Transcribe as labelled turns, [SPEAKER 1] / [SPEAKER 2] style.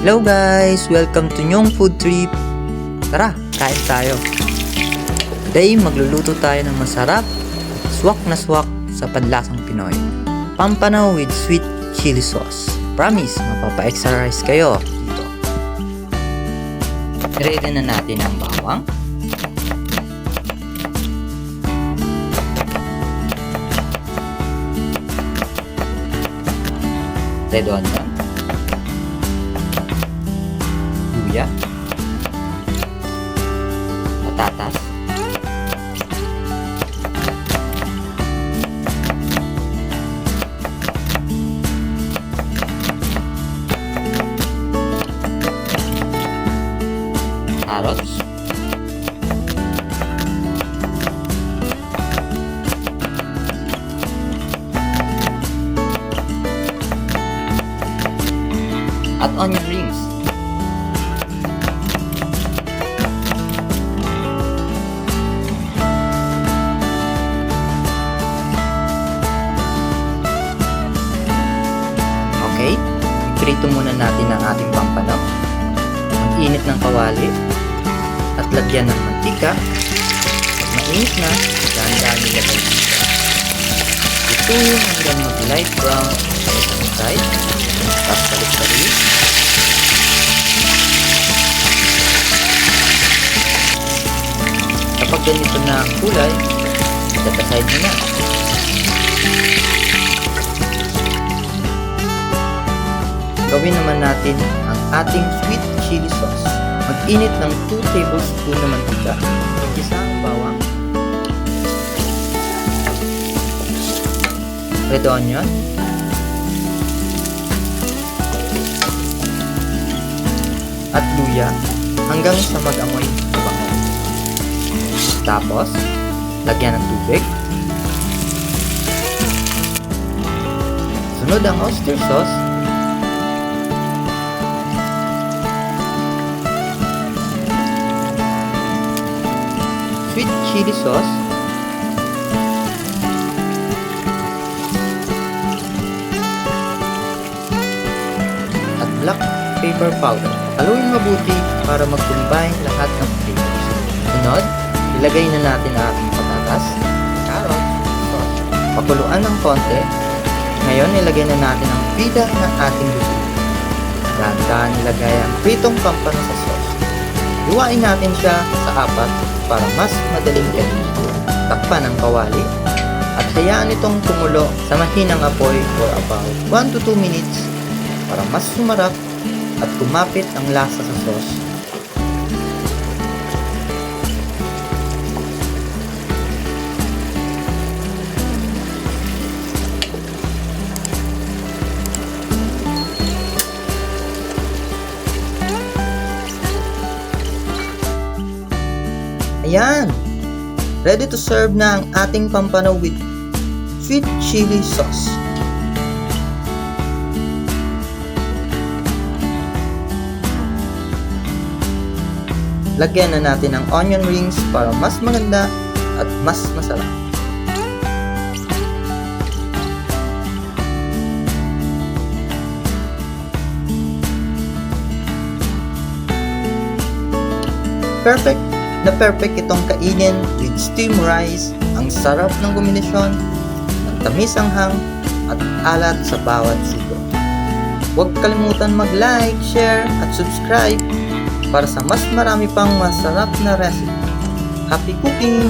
[SPEAKER 1] Hello guys! Welcome to Nyong Food Trip! Tara, kain tayo! Today, magluluto tayo ng masarap, swak na swak sa panlasang Pinoy. Pampanaw with sweet chili sauce. Promise, mapapa-exercise kayo dito. Ready na natin ang bawang. Red onion. Luya, patatas, carrots, at onion rings. Okay, iprito muna natin ang ating pampanaw. Ang init ng kawali at lagyan ng mantika. Pag mainit na, dahan-dahan nilagay dito. Ituloy hanggang mag-light brown sa isang side. Tapos balik-balik. Kapag ganito na ang kulay, set-aside mo na. Gawin naman natin ang ating sweet chili sauce. Mag-init ng 2 tablespoon na mantika. Isa ang bawang. Red onion. At luya hanggang sa mag-amoy bango. Tapos, lagyan ng tubig. Sunod ang oyster sauce. Sweet chili sauce, at black pepper powder. Haluin mabuti para mag-combine lahat ng flavors. Sunod, ilagay na natin ang ating patatas, carrots, sauce. Pakuluan ng konti. Ngayon, ilagay na natin ang bida ng ating luto. Dahan-dahan ilagay ang pritong pampano sa sauce. Iwain natin siya sa 4 para mas madaling kainin. Takpan ang kawali at hayaan itong kumulo sa mahinang apoy for about 1 to 2 minutes para mas sumarap at kumapit ang lasa sa sauce. Ayan! Ready to serve na ang ating pampanaw with sweet chili sauce. Lagyan na natin ang onion rings para mas maganda at mas masarap. Perfect itong kainin with steamed rice. Ang sarap ng kombinasyon ng tamis anghang at alat sa bawat siko. Huwag kalimutan mag-like, share at subscribe para sa mas marami pang masarap na recipe. Happy cooking!